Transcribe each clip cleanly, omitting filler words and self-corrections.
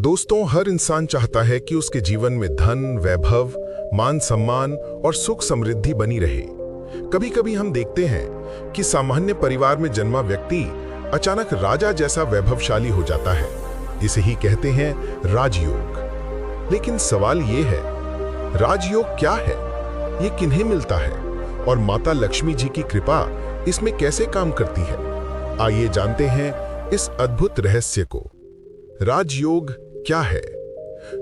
दोस्तों, हर इंसान चाहता है कि उसके जीवन में धन, वैभव, मान सम्मान और सुख समृद्धि बनी रहे। कभी कभी हम देखते हैं कि सामान्य परिवार में जन्मा व्यक्ति अचानक राजा जैसा वैभवशाली हो जाता है। इसे ही कहते हैं राजयोग। लेकिन सवाल ये है, राजयोग क्या है, ये किन्हें मिलता है और माता लक्ष्मी जी की कृपा इसमें कैसे काम करती है? आइए जानते हैं इस अद्भुत रहस्य को। राजयोग क्या है?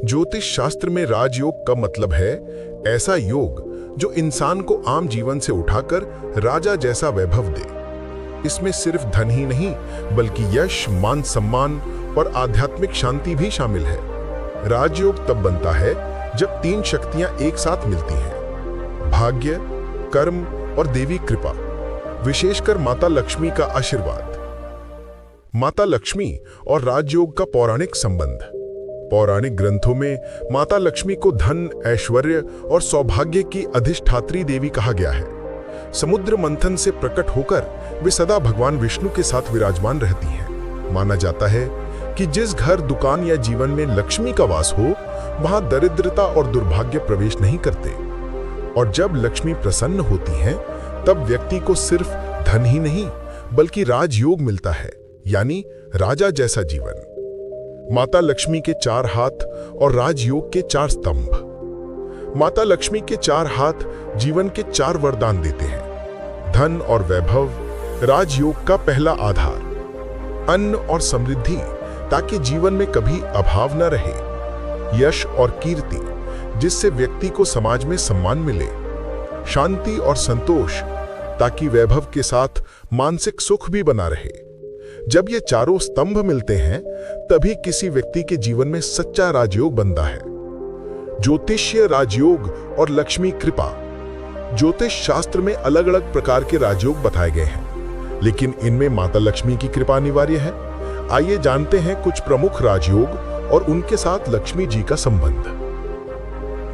ज्योतिष शास्त्र में राजयोग का मतलब है ऐसा योग जो इंसान को आम जीवन से उठाकर राजा जैसा वैभव दे। इसमें सिर्फ धन ही नहीं बल्कि यश, मान सम्मान और आध्यात्मिक शांति भी शामिल है। राजयोग तब बनता है जब तीन शक्तियां एक साथ मिलती हैं: भाग्य, कर्म और देवी कृपा, विशेषकर माता लक्ष्मी का आशीर्वाद। माता लक्ष्मी और राजयोग का पौराणिक संबंध। पौराणिक ग्रंथों में माता लक्ष्मी को धन, ऐश्वर्य और सौभाग्य की अधिष्ठात्री देवी कहा गया है। समुद्र मंथन से प्रकट होकर वे सदा भगवान विष्णु के साथ विराजमान रहती हैं। माना जाता है कि जिस घर, दुकान या जीवन में लक्ष्मी का वास हो, वहां दरिद्रता और दुर्भाग्य प्रवेश नहीं करते। और जब लक्ष्मी प्रसन्न होती हैं, तब व्यक्ति को सिर्फ धन ही नहीं बल्कि राजयोग मिलता है, यानी राजा जैसा जीवन। माता लक्ष्मी के 4 हाथ और राजयोग के 4 स्तंभ। माता लक्ष्मी के 4 हाथ जीवन के 4 वरदान देते हैं: धन और वैभव, राजयोग का पहला आधार, अन्न और समृद्धि ताकि जीवन में कभी अभाव न रहे, यश और कीर्ति जिससे व्यक्ति को समाज में सम्मान मिले, शांति और संतोष ताकि वैभव के साथ मानसिक सुख भी बना रहे। जब ये चारों स्तंभ मिलते हैं, तभी किसी व्यक्ति के जीवन में सच्चा राजयोग बनता है। ज्योतिषीय राजयोग और लक्ष्मी कृपा। ज्योतिष शास्त्र में अलग अलग प्रकार के राजयोग बताए गए हैं, लेकिन इनमें माता लक्ष्मी की कृपा अनिवार्य है। आइए जानते हैं कुछ प्रमुख राजयोग और उनके साथ लक्ष्मी जी का संबंध।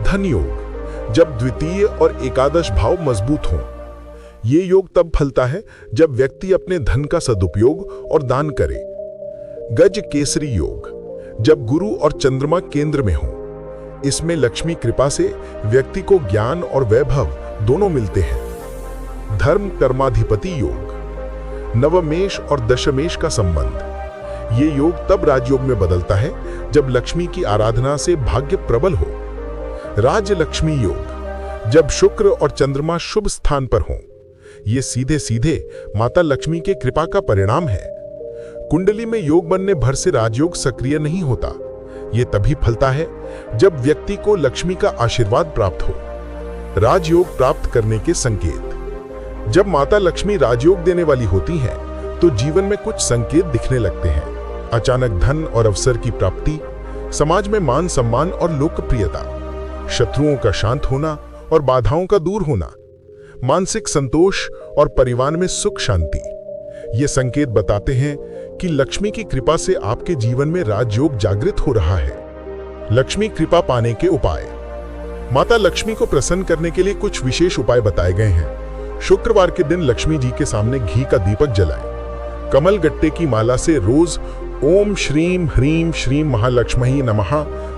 धन योग। जब द्वितीय और एकादश भाव मजबूत हों, ये योग तब फलता है जब व्यक्ति अपने धन का सदुपयोग और दान करे। गज केसरी योग। जब गुरु और चंद्रमा केंद्र में हो, इसमें लक्ष्मी कृपा से व्यक्ति को ज्ञान और वैभव दोनों मिलते हैं। धर्म कर्माधिपति योग। नवमेश और दशमेश का संबंध। ये योग तब राजयोग में बदलता है जब लक्ष्मी की आराधना से भाग्य प्रबल हो। राज लक्ष्मी योग। जब शुक्र और चंद्रमा शुभ स्थान पर हों, ये सीधे सीधे माता लक्ष्मी के कृपा का परिणाम है। कुंडली में योग बनने भर से राजयोग सक्रिय नहीं होता। ये तभी फलता है जब व्यक्ति को लक्ष्मी का आशीर्वाद प्राप्त हो। राजयोग प्राप्त करने के संकेत। जब माता लक्ष्मी राजयोग देने वाली होती हैं, तो जीवन में कुछ संकेत दिखने लगते हैं: अचानक धन और अवसर की प्राप्ति, समाज में मान सम्मान और लोकप्रियता, शत्रुओं का शांत होना और बाधाओं का दूर होना, मानसिक संतोष और परिवार में सुख शांति। ये संकेत बताते हैं कि लक्ष्मी की कृपा से आपके जीवन में राजयोग जागृत हो रहा है। लक्ष्मी कृपा पाने के उपाय। माता लक्ष्मी को प्रसन्न करने के लिए कुछ विशेष उपाय बताए गए हैं। शुक्रवार के दिन लक्ष्मी जी के सामने घी का दीपक जलाएं। कमल गट्टे की माला से रोज ओम श्रीम ह्रीम श्रीम महालक्ष्मी नमः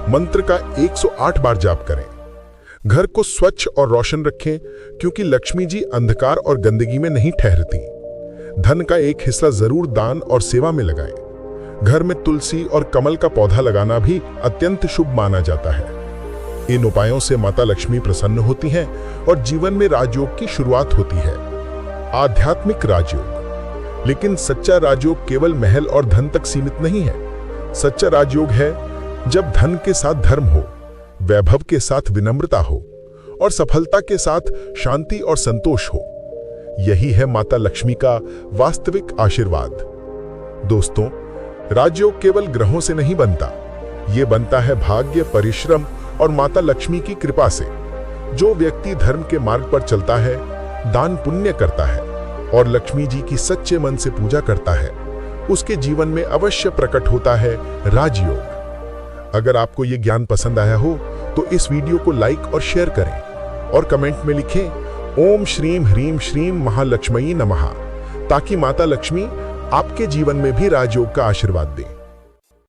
मंत्र का 108 बार जाप करें। घर को स्वच्छ और रोशन रखें, क्योंकि लक्ष्मी जी अंधकार और गंदगी में नहीं ठहरती। धन का एक हिस्सा जरूर दान और सेवा में लगाएं। घर में तुलसी और कमल का पौधा लगाना भी अत्यंत शुभ माना जाता है। इन उपायों से माता लक्ष्मी प्रसन्न होती हैं और जीवन में राजयोग की शुरुआत होती है। आध्यात्मिक राजयोग। लेकिन सच्चा राजयोग केवल महल और धन तक सीमित नहीं है। सच्चा राजयोग है जब धन के साथ धर्म हो, वैभव के साथ विनम्रता हो और सफलता के साथ शांति और संतोष हो। यही है माता लक्ष्मी का वास्तविक आशीर्वाद। दोस्तों, राजयोग केवल ग्रहों से नहीं बनता, ये बनता है भाग्य, परिश्रम और माता लक्ष्मी की कृपा से। जो व्यक्ति धर्म के मार्ग पर चलता है, दान पुण्य करता है और लक्ष्मी जी की सच्चे मन से पूजा करता है, उसके जीवन में अवश्य प्रकट होता है राजयोग। अगर आपको ये ज्ञान पसंद आया हो तो इस वीडियो को लाइक और शेयर करें और कमेंट में लिखें ओम श्रीम ह्रीम श्रीम महालक्ष्मी नमः, ताकि माता लक्ष्मी आपके जीवन में भी राजयोग का आशीर्वाद दें।